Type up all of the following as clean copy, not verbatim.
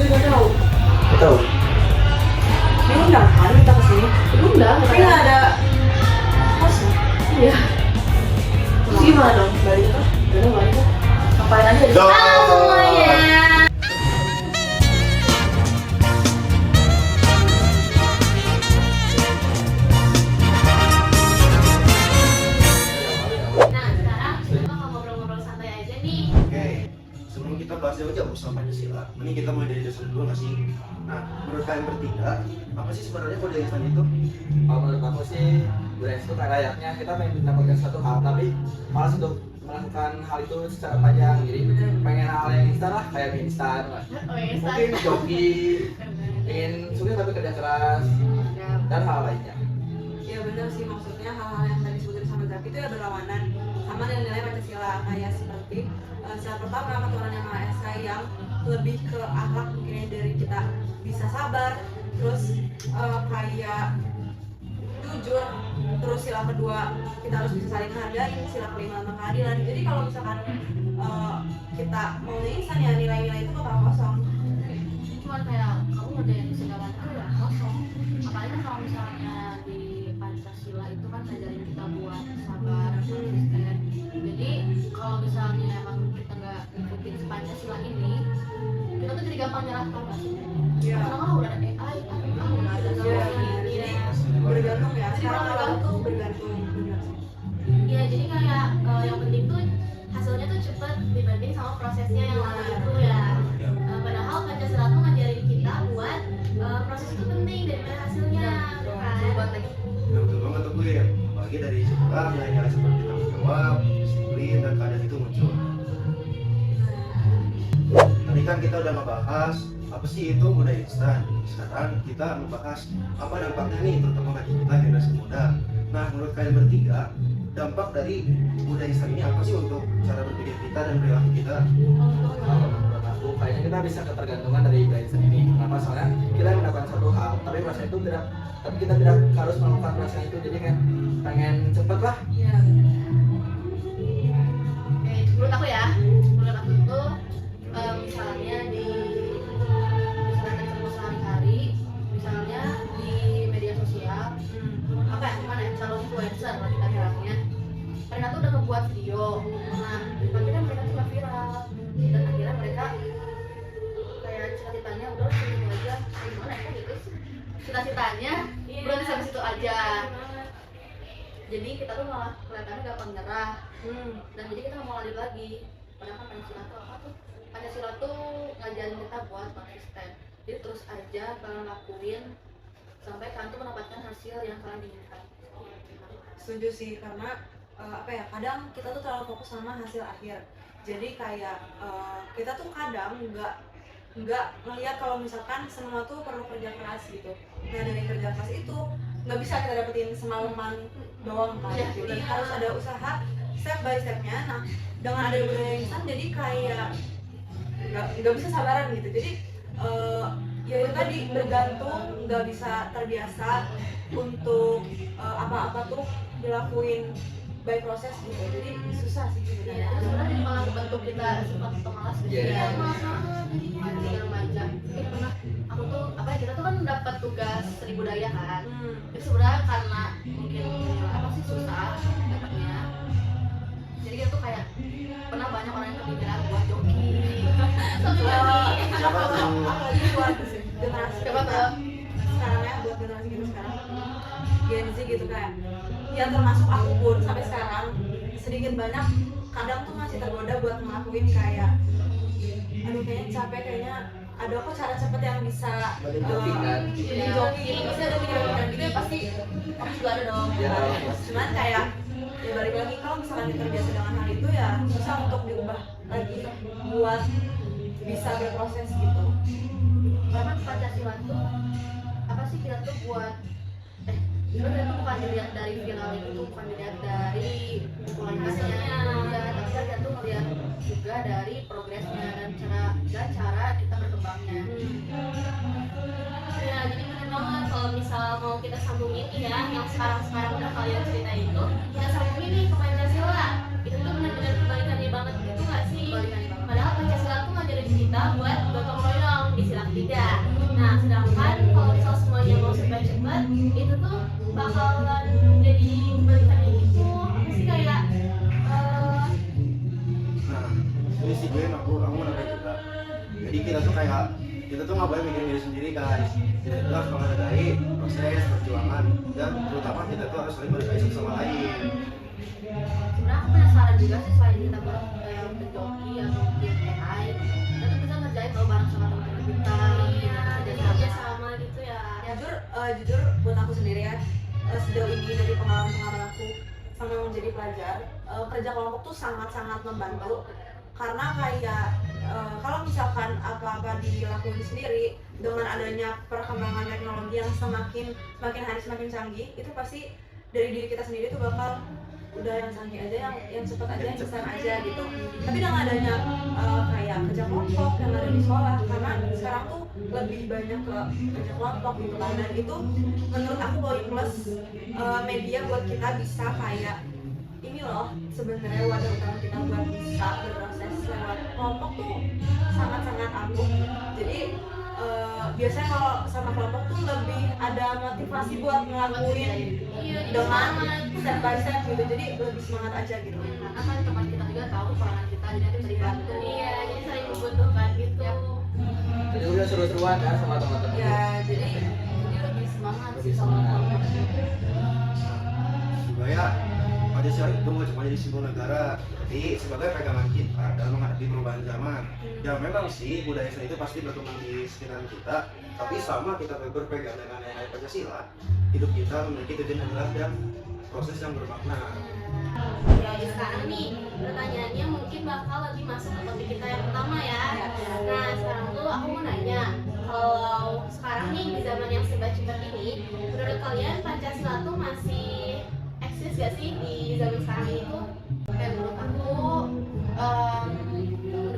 Saya nggak tahu. Nggak tahu. Diundang kan kita kesini? Diundang, Tapi nggak ada host. Iya. Terus gimana dong? Balik tuh. Udah balik tuh. Ngapain aja di Dong. Halo semuanya. Nah, sekarang kita mau ngobrol-ngobrol santai aja nih. Oke, sebelum kita bahas jauh-jauh soal Pancasila, mending kita mulai dari dasar dulu nggak sih? Nah, menurut kalian bertiga, apa sih sebenarnya kode instan itu? Kalau menurut aku sih budaya itu kayak layaknya kita pengen mendapatkan satu hal tapi malas untuk melakukan hal itu secara panjang, jadi pengen hal yang instan lah, kayak mie instan lah. Oh, ya, Mungkin joki, ingin sukses tapi kerja keras dan hal lainnya. Ya benar sih, maksudnya hal-hal yang tadi disebutin sama Zaki itu ya berlawanan sama nilai-nilai Pancasila, kayak seperti secara pertama Ketuhanan Yang Maha Esa yang lebih ke akhlak mungkin dari kita bisa sabar, terus kayak jujur, terus sila kedua kita harus bisa saling menghargai, sila kelima tentang keadilan. Jadi kalau misalkan kita mau instan ya nilai-nilai itu bakal kosong. cuman kayak kamu ngerjain segala itu ya kosong. Apalagi kan kalau misalnya di Pancasila itu kan ngajarin kita buat sabar, konsisten. Jadi kalau misalnya emang kita nggak ngikutin Pancasila ini, kita tuh jadi gampang nyerah kan Mas? Iya. Karena udah ada AI, udah ada Iya, ini. bergantung ya. Jadi Sekarang bergantung. tuh bergantung. Benar sih. Iya, jadi kayak yang penting tuh hasilnya tuh cepet dibanding sama prosesnya yang lama itu ya. Padahal Pancasila tuh ngajarin kita buat proses itu penting daripada hasilnya, kan? Ya, betul banget tuh gue. Apalagi dari sekolah, nilai-nilai seperti tanggung jawab, disiplin, dan keadaan itu muncul. Tadi kan kita udah ngebahas apa sih itu budaya instan. Sekarang kita membahas apa dampaknya nih, terutama bagi kita generasi muda. Nah, menurut kalian bertiga, dampak dari budaya instan ini apa sih untuk cara berpikir kita dan perilaku kita? Kalau menurut aku kayaknya kita bisa ketergantungan dari budaya instan ini. Kenapa? Soalnya kita mendapatkan satu hal tapi proses itu tidak, tapi kita tidak harus melakukan proses itu, jadi kan pengen cepet lah. Iya. Menurut aku ya, menurut aku tuh misalnya di misalnya terus sehari-hari, misalnya di media sosial, apa ya, gimana ya, calon influencer lah kita bilangnya, mereka tuh udah ngebuat video, nah tapi kan mereka cuma viral, dan akhirnya mereka kayak cita-citanya udah sini aja, gimana ya gitu sih, cita-citanya udah sampai situ aja, jadi kita tuh malah kelihatannya gampang nyerah, dan jadi kita nggak mau lanjut lagi. Padahal kan Pancasila tuh apa tuh? Pancasila tuh ngajarin kita buat konsisten, jadi terus aja kalian lakuin sampai kalian tuh mendapatkan hasil yang kalian inginkan. Setuju sih, karena apa ya, kadang kita tuh terlalu fokus sama hasil akhir. Jadi kayak kita tuh kadang nggak ngelihat kalau misalkan semua tuh perlu kerja keras gitu. Nah, dari kerja keras itu nggak bisa kita dapetin semalaman doang kan. Iya, Jadi benar. harus ada usaha step by stepnya. Nah, dengan ada budaya instan jadi kayak nggak bisa sabaran gitu. Jadi ya itu tadi bergantung, nggak bisa terbiasa untuk apa-apa tuh dilakuin by proses gitu. Jadi susah sih Iya, sebenarnya. terus sebenarnya jadi malah bentuk kita sifat pemalas gitu. Iya. Iya, malas banget. Jadi remaja. Pernah aku tuh apa ya, kita tuh kan dapat tugas seni budaya kan. Itu sebenarnya karena mungkin apa sih susah dapatnya. Jadi kita tuh kayak pernah banyak orang yang kepikiran buat joki. Sampai joki. Siapa tuh? Apalagi buat generasi Coba kita tuh. sekarang ya, buat generasi kita sekarang Gen Z gitu kayak ya, termasuk aku pun sampai sekarang sedikit banyak kadang tuh masih tergoda buat ngelakuin kayak aduh kayaknya capek, kayaknya ada kok cara cepet yang bisa Badan joki kan? jadi joki, pasti ada pikiran-pikiran gitu ya, pasti Aku juga ada dong. Ya, cuman kayak ya balik lagi, kalau misalkan kita terbiasa dengan hal itu ya susah untuk diubah lagi buat bisa berproses gitu. Karena Pancasila tuh apa sih, kita tuh buat sebenarnya itu bukan dilihat dari viral itu, bukan dilihat dari hasilnya, tapi kita tuh melihat juga dari progresnya dan cara kita berkembangnya. Ya, jadi bener banget kalau misal mau kita sambungin ya, yang sekarang udah kalian cerita itu, kita sambungin nih ke Pancasila. Itu tuh benar-benar kebalikannya banget gitu nggak sih? Kebalikannya banget. Padahal Pancasila tuh ngajarin kita buat gotong royong, di sila ketiga. Nah, sedangkan kalau misal semuanya mau cepat-cepat, itu tuh bakalan jadi beban gitu. Apa sih kayak Nah, ini sih gue aku mau nambahin juga. Jadi kita tuh nggak boleh mikirin diri sendiri guys. Kita itu harus menghargai proses perjuangan dan terutama kita tuh harus saling menghargai satu sama lain. Sebenarnya aku penasaran juga sih, selain kita berjoki atau bikin AI, kita tuh bisa ngerjain kalau bareng sama teman-teman kita, kerja sama gitu ya. Jujur buat aku sendiri ya, sejauh ini dari pengalaman aku sama menjadi pelajar, kerja kelompok tuh sangat-sangat membantu karena kayak kalau misalkan apa-apa dilakukan sendiri dengan adanya perkembangan teknologi yang semakin hari semakin canggih, itu pasti dari diri kita sendiri tuh bakal udah yang canggih aja, yang cepat aja, yang instan aja gitu. Tapi dengan adanya kayak kerja kelompok yang ada di sekolah, karena sekarang tuh lebih banyak ke kerja kelompok gitu kan, dan itu menurut aku poin plus media buat kita bisa kayak ini loh, sebenarnya wadah utama kita buat bisa berproses lewat kelompok tuh sangat-sangat ampuh. Jadi biasanya kalau sama kelompok tuh lebih ada motivasi buat ngelakuin dengan step by step gitu, jadi lebih semangat aja gitu. karena kan teman kita juga tahu kekurangan kita, jadi nanti bisa dibantu. Iya, jadi saling membutuhkan gitu. Jadi udah seru-seruan kan sama teman-teman. Ya jadi Lebih semangat Lebih sih sama semangat. kelompok. Supaya Pancasila itu mau cuma jadi simbol negara, tapi sebagai pegangan kita dalam menghadapi perubahan zaman. Ya memang sih budaya Islam itu pasti berkembang di sekitaran kita, tapi selama kita berpegang dengan nilai Pancasila, hidup kita memiliki tujuan yang jelas dan proses yang bermakna. Ya, sekarang nih pertanyaannya mungkin bakal lebih masuk ke topik kita yang pertama ya. Nah, sekarang tuh aku mau nanya, kalau sekarang nih di zaman yang serba cepat ini, menurut kalian Pancasila tuh masih eksis gak sih di zaman sekarang ini tuh? Kayak menurut aku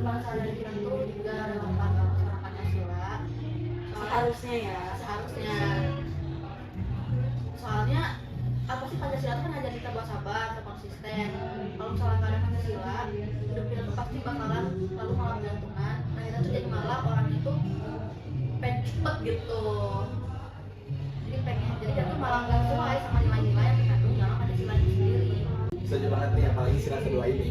bangsa dari kita tuh juga relevan sama Pancasila. harusnya ya. Seharusnya, soalnya apa sih, Pancasila tuh kan ngajarin kita buat sabar dan konsisten. Kalau misalnya nggak ada Pancasila, hidup kita tuh pasti bakalan selalu malah gantungan, dan kita tuh jadi malah orang itu pengen cepet gitu. Jadi kita tuh malah nggak sesuai sama nilai-nilai yang dikandung dalam Pancasila itu sendiri. Setuju banget nih, apalagi sila kedua ini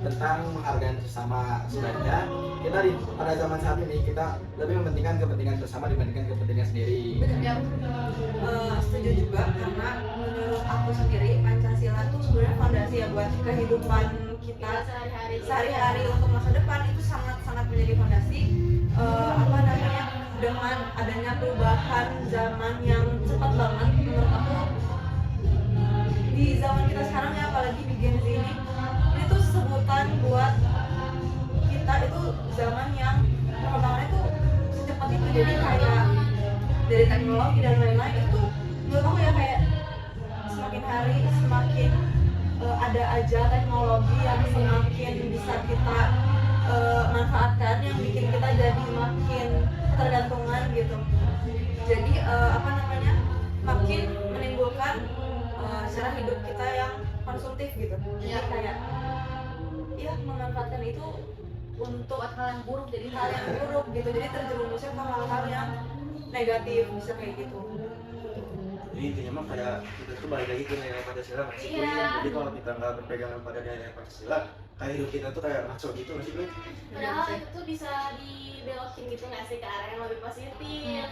tentang menghargai sesama. Sebenarnya kita pada zaman saat ini kita lebih mementingkan kepentingan bersama dibandingkan kepentingan sendiri. Ya, Setuju juga, karena menurut aku sendiri Pancasila tuh sebenarnya fondasi ya buat kehidupan kita sehari-hari untuk masa depan. Itu sangat-sangat menjadi fondasi. Dengan adanya perubahan zaman yang cepat banget, menurut aku di zaman kita sekarang ya, apalagi di Gen Z ini tuh sebutan buat kita itu zaman yang perkembangannya tuh secepat itu. Jadi kayak dari teknologi dan lain-lain itu menurut aku ya kayak semakin hari semakin ada aja teknologi yang semakin bisa kita manfaatkan, yang bikin kita jadi makin ketergantungan gitu. Jadi makin menimbulkan cara hidup kita yang konsumtif gitu. Jadi Ya. kayak ya memanfaatkan itu untuk buat hal yang buruk jadi hal yang buruk gitu, jadi terjerumusnya ke hal-hal yang negatif, bisa kayak gitu. Jadi intinya mah kayak kita tuh balik lagi ke nilai Pancasila nggak sih? Iya. Jadi kalau kita nggak berpegangan pada nilai Pancasila, kayak hidup kita tuh kayak ngaco gitu nggak sih Gue? Padahal itu tuh bisa dibelokin gitu nggak sih ke arah yang lebih positif.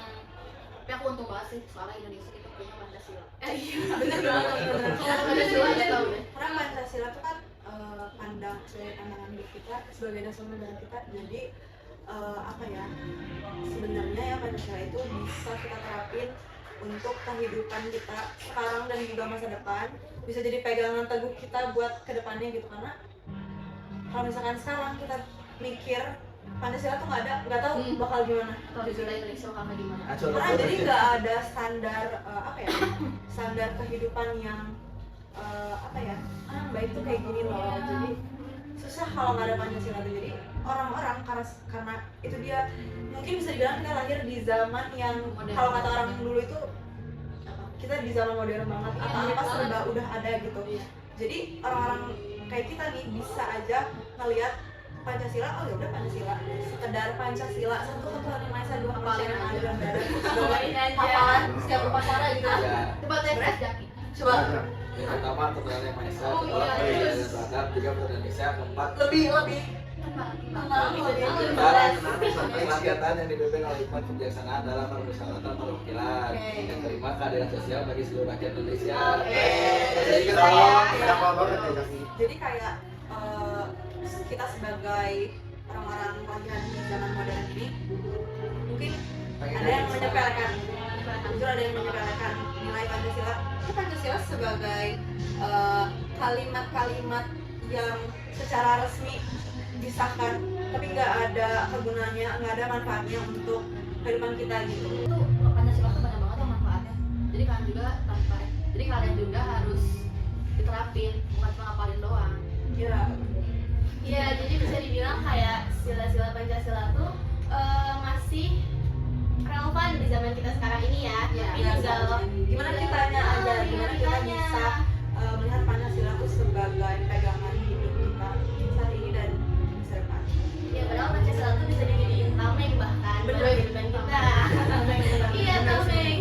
Tapi aku untung banget sih soalnya Indonesia itu punya Pancasila. Iya, bener banget. Kalau Pancasila aja tau deh. Karena Pancasila itu kan dari pandangan hidup kita sebagai dasar negara kita. Jadi sebenarnya ya Pancasila itu bisa kita terapin untuk kehidupan kita sekarang dan juga masa depan, bisa jadi pegangan teguh kita buat kedepannya gitu. Karena kalau misalkan sekarang kita mikir Pancasila tuh nggak tahu bakal gimana. Kalau di zona Indonesia bakal kayak gimana? Karena jadi nggak ada standar standar kehidupan yang baik tuh kayak gini loh. Jadi susah kalau nggak ada Pancasila tuh. Jadi orang-orang karena itu dia mungkin bisa dibilang kita lahir di zaman yang Modern. kalau kata orang dulu itu kita di zaman modern banget, Iya, apa-apa modern serba banget. udah ada gitu. Jadi orang-orang kayak kita nih bisa aja ngelihat Pancasila, oh ya udah Pancasila, sekedar sadar Pancasila, satu ketuhanan yang maha esa, dua Hafalin kemanusiaan yang aja. adil dan beradab. Doain aja. Hafalan Setiap upacara gitu. Iya. Coba tes Jaki. Coba Yang pertama ketuhanan yang maha esa, Oh, kedua iya, ketuhanan terus. yang beradab, tiga ketuhanan Indonesia, keempat lebih kerakyatan yang dipimpin oleh hikmat kebijaksanaan dalam permusyawaratan perwakilan. Oke. Yang kelima keadilan sosial bagi seluruh rakyat Indonesia. Oke. Jadi kita hafal banget ya Jaki. Jadi kayak kita sebagai orang-orang kelahiran di zaman modern ini mungkin ada yang menyepelekan, jujur ada yang menyepelekan nilai Pancasila. Itu Pancasila sebagai kalimat-kalimat yang secara resmi disahkan, tapi nggak ada kegunaannya, nggak ada manfaatnya untuk kehidupan kita gitu. Itu Pancasila tuh banyak banget yang manfaatnya. Jadi kalian juga tanpa, jadi kalian juga harus diterapin, bukan cuma ngapalin doang. Ya, Ya, jadi bisa dibilang kayak sila-sila Pancasila tuh masih relevan di zaman kita sekarang ini ya. Iya. Tapi ya, tinggal gimana kitanya aja, gimana kita bisa melihat Pancasila itu sebagai pegangan hidup kita saat ini dan masa depan. ya padahal Pancasila tuh bisa dijadiin tameng bahkan buat Bener. kehidupan kita. Iya, Bener. tameng.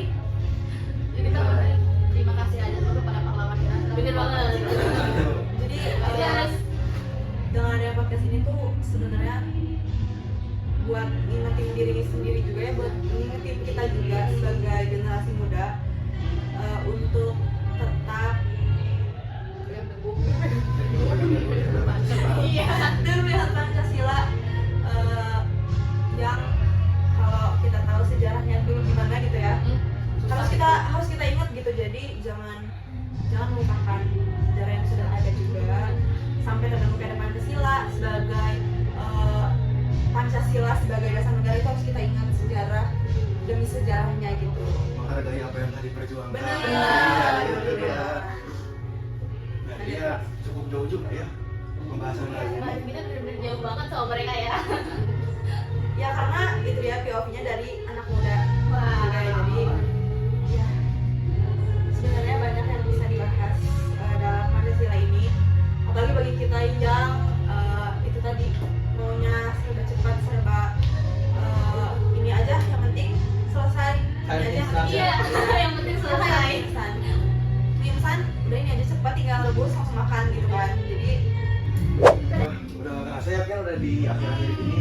Jadi kita boleh terima kasih aja tuh kepada pahlawan kita. Bener banget. Jadi Yes. dengan adanya podcast ini tuh sebenarnya buat ngingetin diri sendiri juga ya, buat ngingetin kita juga sebagai generasi muda untuk tetap Iya. dan melihat Pancasila yang kalau kita tahu sejarahnya dulu gimana gitu ya, harus kita ingat gitu. Jadi jangan melupakan sejarah yang sudah ada juga, sampai ketemu ada Pancasila sebagai Pancasila sebagai dasar negara itu harus kita ingat sejarah demi sejarahnya gitu. Menghargai apa yang tadi perjuangkan. Benar. Iya, gitu ya. Nah, dia cukup jauh juga ya pembahasan kali ini. Kita bener-bener jauh banget sama mereka ya. Ya karena itu ya POV-nya dari anak muda. Wah. Juga, jadi ya sebenarnya banyak yang bisa dibahas dalam Pancasila ini. Apalagi bagi kita yang itu tadi maunya serba cepat, serba ini aja yang penting selesai. Ini aja yang penting. Iya, yang penting selesai. Instan. Mie instan, udah ini aja cepat, tinggal rebus langsung makan gitu kan. Jadi Udah gak kerasa ya kan udah di akhir-akhir ini.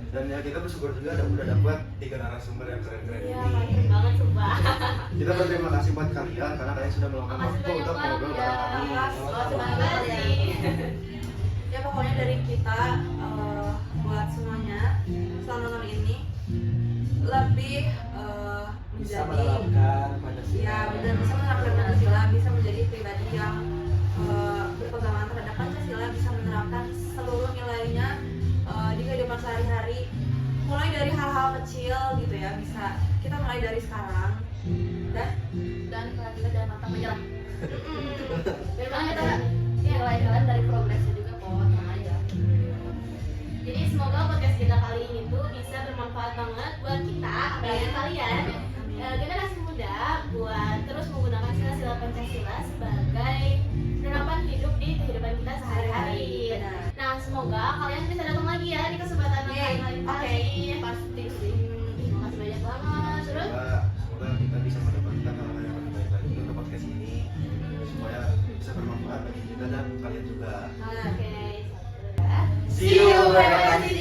Dan ya kita bersyukur juga udah dapat 3 narasumber yang keren-keren Iya, ini. mantap banget sumpah. Kita berterima kasih buat kalian karena kalian sudah meluangkan Makasih waktu banyak untuk banget ngobrol ya. bareng kami. Terima kasih. ya pokoknya dari kita buat semuanya setelah nonton ini lebih Bisa menjadi menerapkan Pancasila. ya benar, bisa menerapkan Pancasila, bisa menjadi pribadi yang berpegangan terhadap Pancasila, bisa menerapkan seluruh nilainya di kehidupan sehari-hari, mulai dari hal-hal kecil gitu ya, bisa kita mulai dari sekarang Dan kalian juga jangan mantap menyerah. Biar Karena banget kita nilai kalian dari progresnya juga kok, tenang aja. Jadi semoga podcast kita kali ini tuh bisa bermanfaat banget buat kita, apalagi kalian generasi muda, buat terus menggunakan sila-sila Pancasila sebagai penerapan hidup di kehidupan kita sehari-hari. Benar. Nah, semoga kalian bisa datang lagi ya di kesempatan yang Yeay, lain oke. kali. Pasti sih. Terima kasih banyak banget. Terus Semoga kita bisa mendapatkan hal-hal yang lebih baik lagi untuk podcast ini supaya bisa bermanfaat bagi kita dan kalian juga. oke. See you, Terima kasih.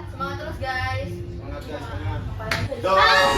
Semangat terus guys. Semangat guys, semangat. Apa yang Go!